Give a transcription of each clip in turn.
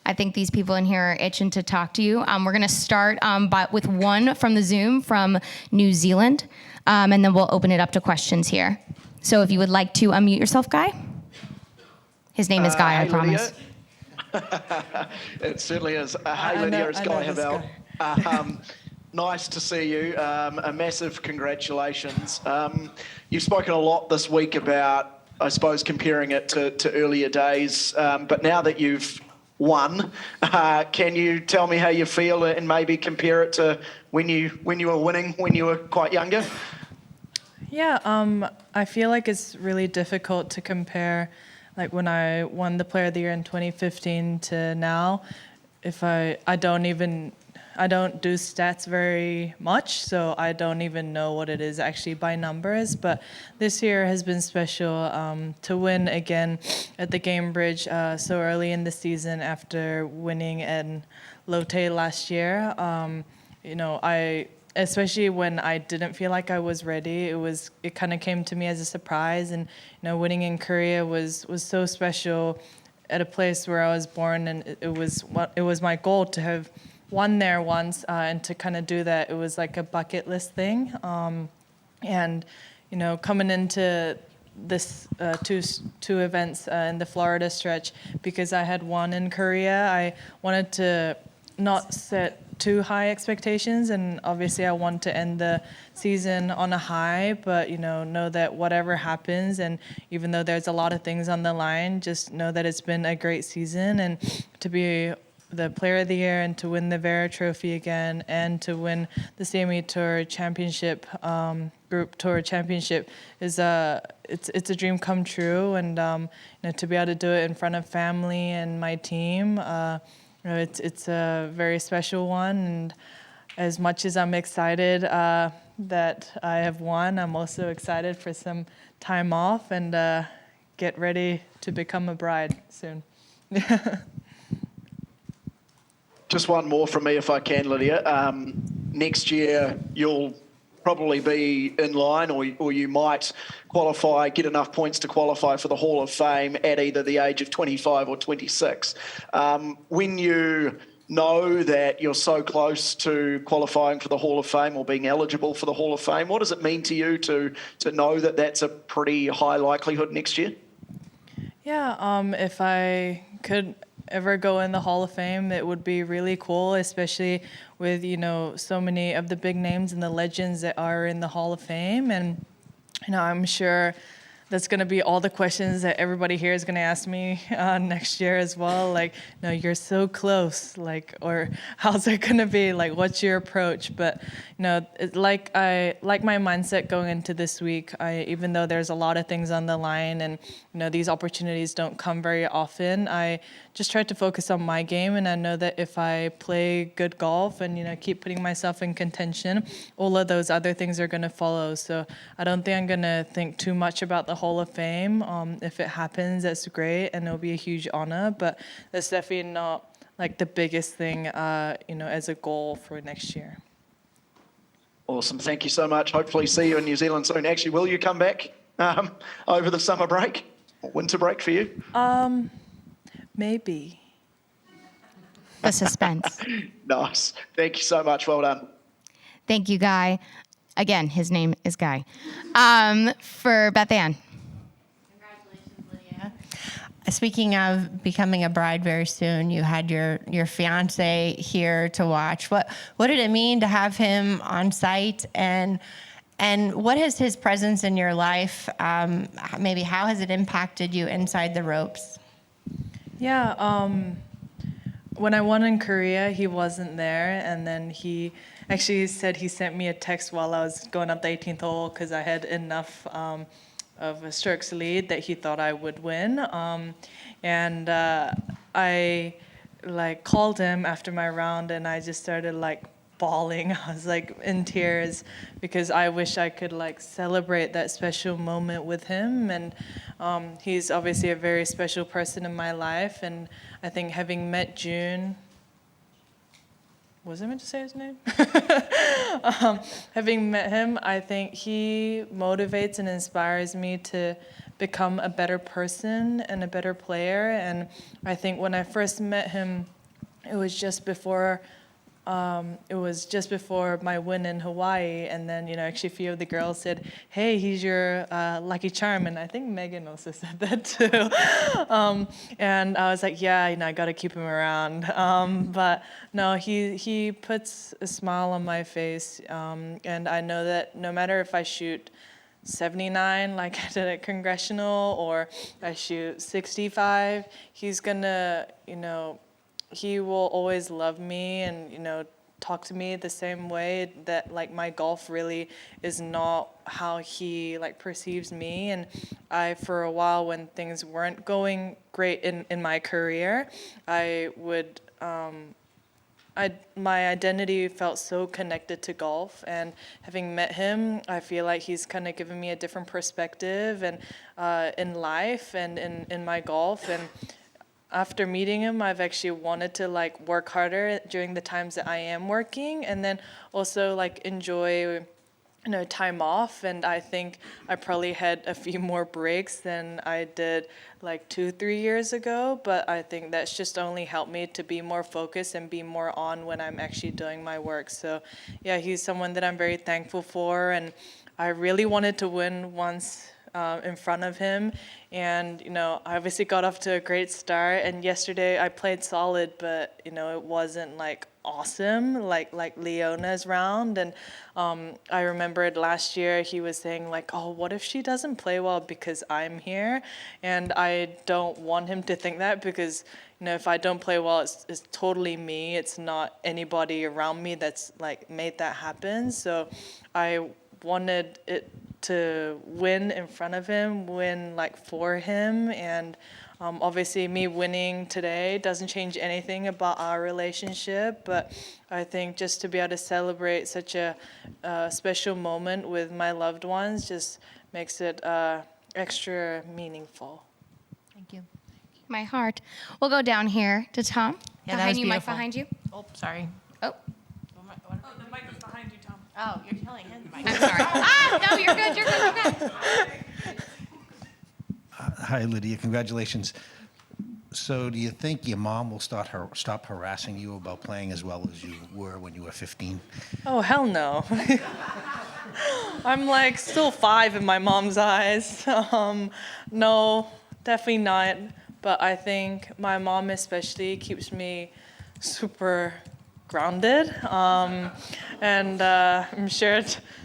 I think these people in here are itching to talk to you. We're going to start with one from the Zoom from New Zealand, and then we'll open it up to questions here. So if you would like to unmute yourself, Guy. His name is Guy, I promise. It certainly is. Hey, Lydia, it's Guy Havel. Nice to see you. A massive congratulations. You've spoken a lot this week about, I suppose, comparing it to earlier days. But now that you've won, can you tell me how you feel and maybe compare it to when you were winning when you were quite younger? Yeah, I feel like it's really difficult to compare, like when I won the Player of the Year in 2015 to now. If I don't do stats very much, so I don't even know what it is actually by numbers. But this year has been special to win again at the Game Bridge so early in the season after winning in Lotte last year. Especially when I didn't feel like I was ready, it kind of came to me as a surprise. And winning in Korea was so special at a place where I was born, and it was my goal to have won there once, and to kind of do that, it was like a bucket list thing. Coming into this two events in the Florida stretch, because I had won in Korea, I wanted to not set too high expectations, and obviously I want to end the season on a high, but know that whatever happens, and even though there's a lot of things on the line, just know that it's been a great season, and to be the Player of the Year and to win the Vera Trophy again and to win the CME Tour Championship, Group Tour Championship is it's a dream come true, and to be able to do it in front of family and my team, it's a very special one. And as much as I'm excited that I have won, I'm also excited for some time off and get ready to become a bride soon. Just one more from me, if I can, Lydia. Next year, you'll probably be in line, or you might qualify, get enough points to qualify for the Hall of Fame at either the age of 25 or 26. When you know that you're so close to qualifying for the Hall of Fame or being eligible for the Hall of Fame, what does it mean to you to know that that's a pretty high likelihood next year? Yeah, if I could ever go in the Hall of Fame, it would be really cool, especially with so many of the big names and the legends that are in the Hall of Fame. And I'm sure that's going to be all the questions that everybody here is going to ask me next year as well. Like, you're so close, or how's it going to be? Like, what's your approach? But, like my mindset going into this week, even though there's a lot of things on the line and, these opportunities don't come very often, I just try to focus on my game. And I know that if I play good golf and, keep putting myself in contention, all of those other things are going to follow. So I don't think I'm going to think too much about the Hall of Fame. If it happens, that's great, and it'll be a huge honor, but that's definitely not like the biggest thing, as a goal for next year. Awesome. Thank you so much. Hopefully see you in New Zealand soon. Actually, will you come back over the summer break or winter break for you? Maybe. The suspense. Nice. Thank you so much. Well done. Thank you, Guy. Again, his name is Guy. For Beth Ann. Congratulations, Lydia. Speaking of becoming a bride very soon, you had your fiance here to watch. What did it mean to have him on site, and what has his presence in your life, maybe how has it impacted you inside the ropes? Yeah, when I won in Korea, he wasn't there, and then he actually said he sent me a text while I was going up the 18th hole because I had enough of a strokes lead that he thought I would win. I called him after my round, and I just started bawling. I was in tears because I wish I could celebrate that special moment with him. And he's obviously a very special person in my life. And I think having met June, was I meant to say his name? Having met him, I think he motivates and inspires me to become a better person and a better player. And I think when I first met him, it was just before my win in Hawaii, and then actually a few of the girls said, "Hey, he's your lucky charm," and I think Megan also said that too. And I was like, "Yeah, I got to keep him around." But no, he puts a smile on my face, and I know that no matter if I shoot 79 like I did at Congressional or I shoot 65, he's gonna, he will always love me and talk to me the same way that like my golf really is not how he like perceives me. And I, for a while when things weren't going great in my career, I would my identity felt so connected to golf, and having met him, I feel like he's kind of given me a different perspective and in life and in my golf. And after meeting him, I've actually wanted to like work harder during the times that I am working, and then also like enjoy time off. And I think I probably had a few more breaks than I did like 2-3 years ago, but I think that's just only helped me to be more focused and be more on when I'm actually doing my work. So yeah, he's someone that I'm very thankful for, and I really wanted to win once in front of him. And I obviously got off to a great start, and yesterday I played solid, but it wasn't like awesome like Leona's round. And I remembered last year he was saying like, oh, what if she doesn't play well because I'm here? And I don't want him to think that, because if I don't play well, it's totally me. It's not anybody around me that's like made that happen. So I wanted it to win in front of him, win like for him. And obviously me winning today doesn't change anything about our relationship, but I think just to be able to celebrate such a special moment with my loved ones just makes it extra meaningful. Thank you. My heart. We'll go down here to Tom. Yeah, that behind was you, Mike, beautiful. behind you. Oh, sorry. Oh, The mic is behind you, Tom. Oh, you're telling him. I'm sorry. No, you're good, you're good. Hi, Lydia. Congratulations. So do you think your mom will stop harassing you about playing as well as you were when you were 15? Oh, hell no. I'm like still 5 in my mom's eyes. No, definitely not. But I think my mom especially keeps me super grounded. And I'm sure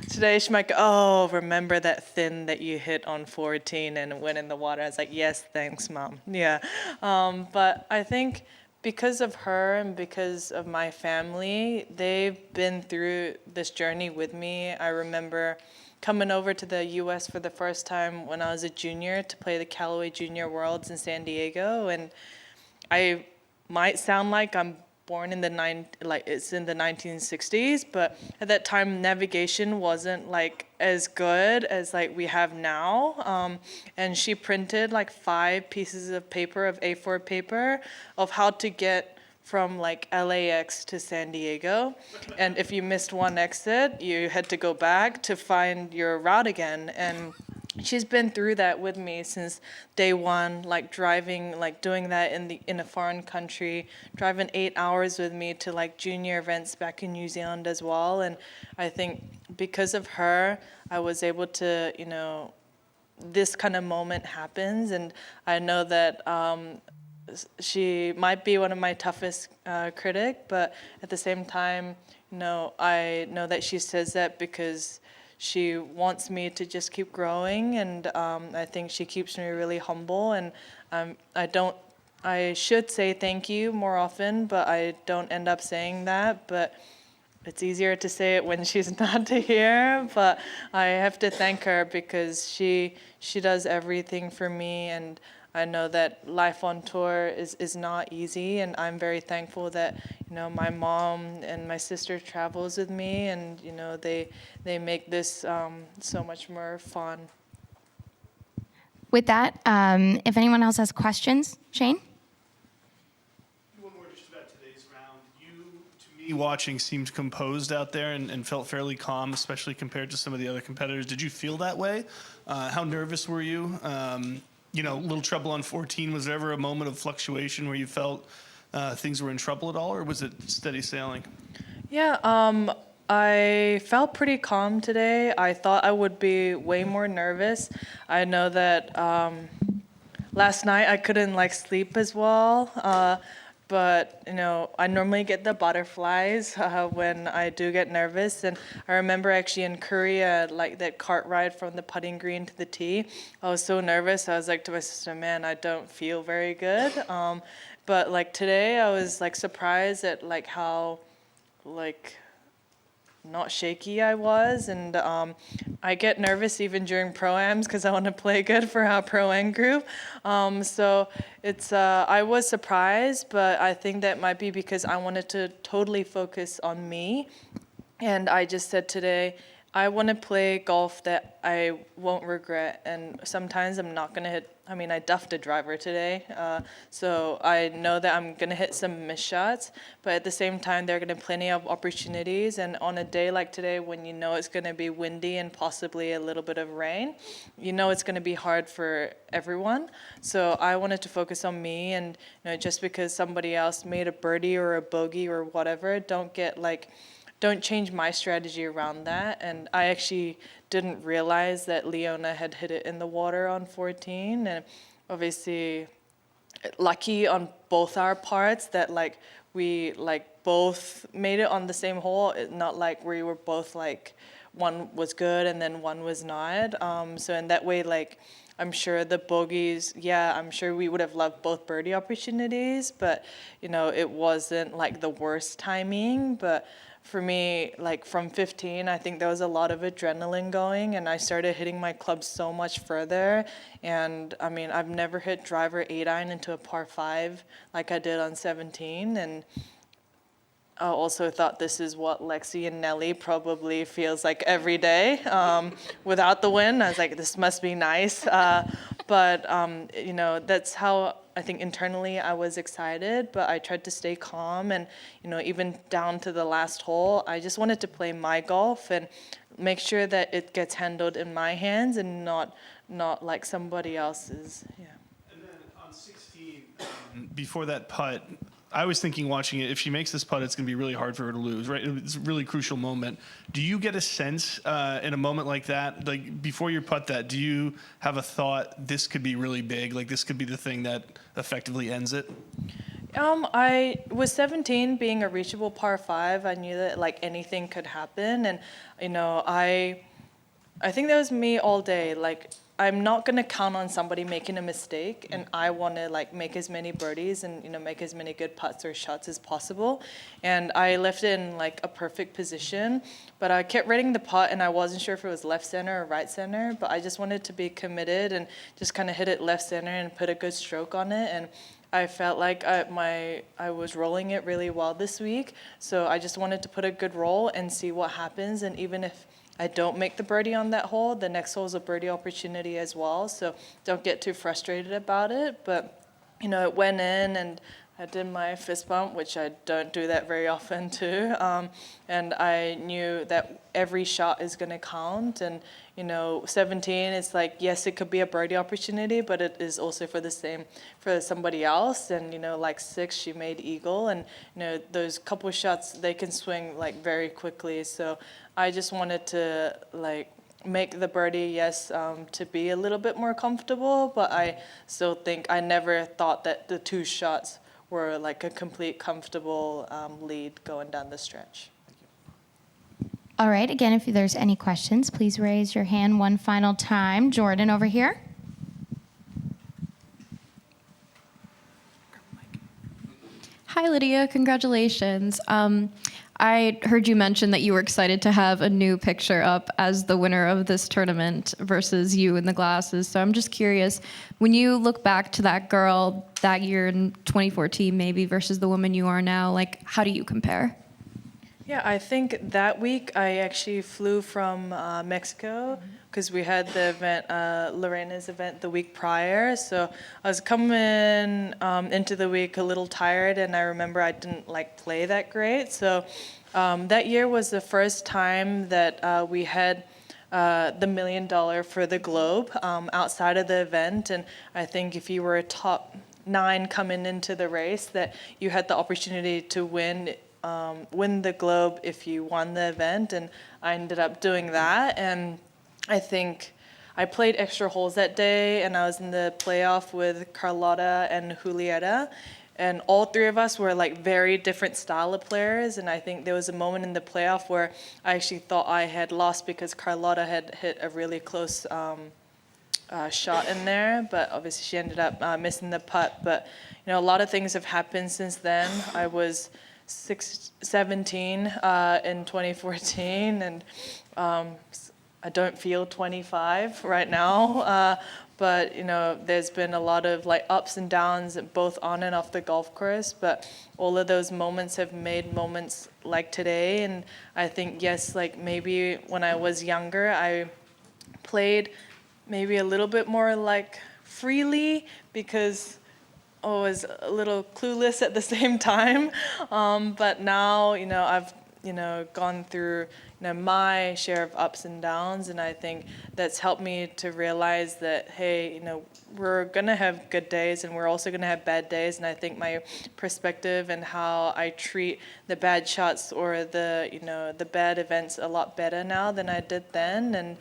today she might go, oh, remember that thin that you hit on 14 and went in the water? I was like, yes, thanks, Mom. Yeah. But I think because of her and because of my family, they've been through this journey with me. I remember coming over to the U.S. for the first time when I was a junior to play the Callaway Junior Worlds in San Diego. And I might sound like I'm born in it's in the 1960s, but at that time navigation wasn't like as good as like we have now. And she printed like 5 pieces of paper, of A4 paper, of how to get from like LAX to San Diego. And if you missed one exit, you had to go back to find your route again. And she's been through that with me since day one, like driving, like doing that in a foreign country, driving 8 hours with me to like junior events back in New Zealand as well. And I think because of her, I was able to, this kind of moment happens. And I know that she might be one of my toughest critic, but at the same time, I know that she says that because she wants me to just keep growing, and I think she keeps me really humble. And I should say thank you more often, but I don't end up saying that. But it's easier to say it when she's not here. But I have to thank her because she does everything for me, and I know that life on tour is not easy, and I'm very thankful that my mom and my sister travels with me, and they make this so much more fun. With that, if anyone else has questions, Shane? One more to question about today's round. You, to me, watching, seemed composed out there and felt fairly calm, especially compared to some of the other competitors. Did you feel that way? How nervous were you? You know, little trouble on 14. Was there ever a moment of fluctuation where you felt things were in trouble at all, or was it steady sailing? Yeah, I felt pretty calm today. I thought I would be way more nervous. I know that last night I couldn't like sleep as well, but you know, I normally get the butterflies when I do get nervous. And I remember actually in Korea, like that cart ride from the putting green to the tee, I was so nervous. I was like to my sister, man, I don't feel very good. But like today I was like surprised at like how like not shaky I was, and I get nervous even during pro-ams because I want to play good for our pro-am group. So it's I was surprised, but I think that might be because I wanted to totally focus on me, and I just said today I want to play golf that I won't regret, and sometimes I'm not going to hit, I mean, I duffed a driver today, so I know that I'm going to hit some missed shots, but at the same time, there are going to be plenty of opportunities, and on a day like today, when you know it's going to be windy and possibly a little bit of rain, you know it's going to be hard for everyone, so I wanted to focus on me, and you know, just because somebody else made a birdie or a bogey or whatever, don't change my strategy around that. And I actually didn't realize that Leona had hit it in the water on 14. And obviously lucky on both our parts that like we like both made it on the same hole. Not like we were both like one was good and then one was not. So in that way, like I'm sure the bogeys, yeah, I'm sure we would have loved both birdie opportunities, but you know, it wasn't like the worst timing. But for me, like from 15, I think there was a lot of adrenaline going, and I started hitting my clubs so much further. And I mean, I've never hit driver 8-iron into a par 5 like I did on 17. And I also thought this is what Lexi and Nelly probably feels like every day without the win. I was like, this must be nice. But you know, that's how I think internally I was excited, but I tried to stay calm, and you know, even down to the last hole, I just wanted to play my golf and make sure that it gets handled in my hands and not like somebody else's. Yeah. And then on 16, before that putt, I was thinking watching it, if she makes this putt, it's going to be really hard for her to lose, right? It's a really crucial moment. Do you get a sense in a moment like that, like before you putt that, do you have a thought, this could be really big, like this could be the thing that effectively ends it? I was 17, being a reachable par 5. I knew that like anything could happen, and you know, I think that was me all day. Like, I'm not gonna count on somebody making a mistake, and I want to like make as many birdies and you know make as many good putts or shots as possible. And I left it in like a perfect position, but I kept reading the putt, and I wasn't sure if it was left center or right center. But I just wanted to be committed and just kind of hit it left center and put a good stroke on it. And I felt like I was rolling it really well this week, so I just wanted to put a good roll and see what happens. And even if I don't make the birdie on that hole, the next hole is a birdie opportunity as well, so don't get too frustrated about it. But you know, it went in, and I did my fist bump, which I don't do that very often too. And I knew that every shot is going to count. And you know, 17, it's like, yes, it could be a birdie opportunity, but it is also for somebody else. And you know, like 6, she made eagle, and you know, those couple shots they can swing like very quickly. So I just wanted to like make the birdie, yes, to be a little bit more comfortable. But I still think I never thought that the 2 shots were like a complete comfortable lead going down the stretch. All right, again, if there's any questions, please raise your hand one final time. Jordan over here. Hi, Lydia. Congratulations. I heard you mention that you were excited to have a new picture up as the winner of this tournament versus you in the glasses. So I'm just curious, when you look back to that girl that year in 2014 maybe versus the woman you are now, like how do you compare? Yeah, I think that week I actually flew from Mexico because we had the event, Lorena's event, the week prior. So I was coming into the week a little tired, and I remember I didn't play that great. So that year was the first time that we had the $1 million for the globe outside of the event. And I think if you were a top 9 coming into the race, that you had the opportunity to win the globe if you won the event, and I ended up doing that. And I think I played extra holes that day, and I was in the playoff with Carlotta and Julieta, and all 3 of us were very different style of players. And I think there was a moment in the playoff where I actually thought I had lost because Carlotta had hit a really close shot in there, but obviously she ended up missing the putt. But a lot of things have happened since then. I was 17 in 2014, and I don't feel 25 right now. But there's been a lot of ups and downs, both on and off the golf course. But all of those moments have made moments like today. And I think yes, maybe when I was younger, I played maybe a little bit more freely because I was a little clueless at the same time. But now, I've, gone through, my share of ups and downs. And I think that's helped me to realize that, hey, we're going to have good days and we're also going to have bad days. And I think my perspective and how I treat the bad shots or the bad events a lot better now than I did then. And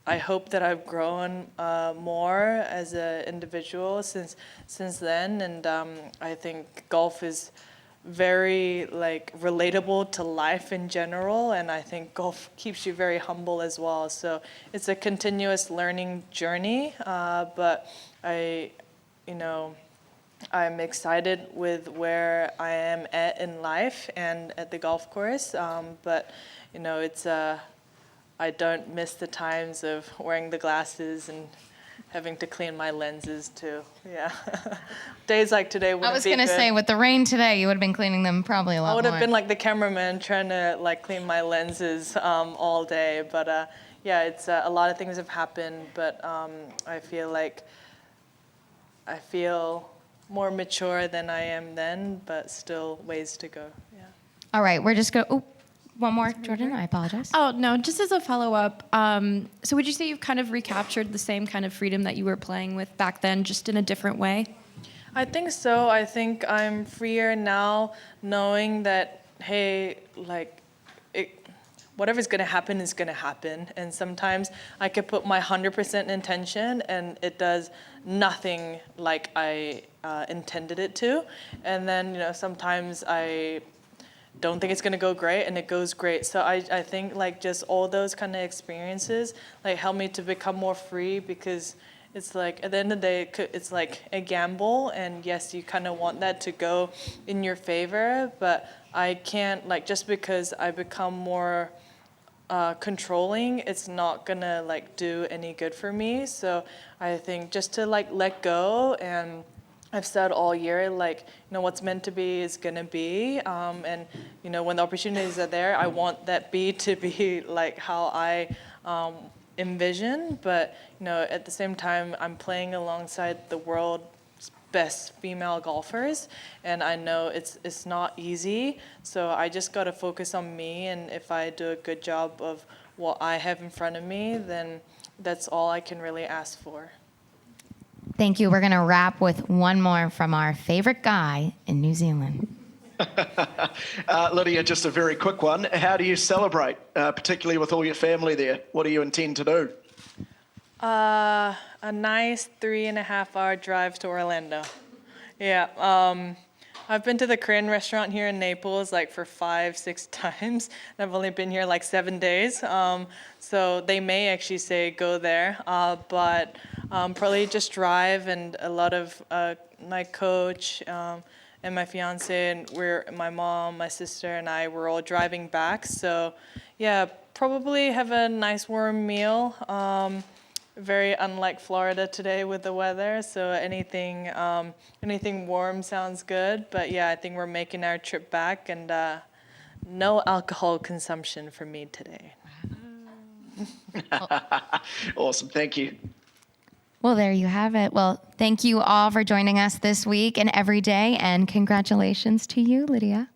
I hope that I've grown more as an individual since then, and I think golf is very relatable to life in general, and I think golf keeps you very humble as well. So it's a continuous learning journey, but I'm excited with where I am at in life and at the golf course, but it's I don't miss the times of wearing the glasses and having to clean my lenses too. Yeah. Days like today wouldn't be I was going to say, with the rain today, you would have been cleaning them probably a lot more. I would have been like the cameraman trying to clean my lenses all day. But yeah, it's a lot of things have happened, but I feel more mature than I am then, but still ways to go. Yeah. All right, we're just going to... One more, Jordan, I apologize. Oh, no, just as a follow-up, so would you say you've kind of recaptured the same kind of freedom that you were playing with back then, just in a different way? I think so. I think I'm freer now knowing that, hey, whatever's going to happen is going to happen. And sometimes I could put my 100% intention and it does nothing like I intended it to. And then, sometimes I don't think it's going to go great and it goes great. So I think just all those kind of experiences help me to become more free, because it's at the end of the day, it's a gamble, and yes, you kind of want that to go in your favor, but I can't, just because I become more controlling, it's not gonna do any good for me. So I think just to let go, and I've said all year, what's meant to be is gonna be, and when the opportunities are there, I want that be to be how I envision. But at the same time, I'm playing alongside the world's best female golfers, and I know it's not easy. So I just gotta focus on me, and if I do a good job of what I have in front of me, then that's all I can really ask for. Thank you. We're going to wrap with one more from our favorite guy in New Zealand. Lydia, just a very quick one. How do you celebrate, particularly with all your family there? What do you intend to do? A nice 3.5-hour drive to Orlando. Yeah. I've been to the Korean restaurant here in Naples for 5-6 times. And I've only been here 7 days. So they may actually say go there. But probably just drive, and a lot of my coach and my fiance and my mom, my sister, and I were all driving back. So yeah, probably have a nice warm meal. very unlike Florida today with the weather. So anything warm sounds good. But yeah, I think we're making our trip back, and no alcohol consumption for me today. Awesome. Thank you. Well, there you have it. Well, thank you all for joining us this week and every day, and congratulations to you, Lydia.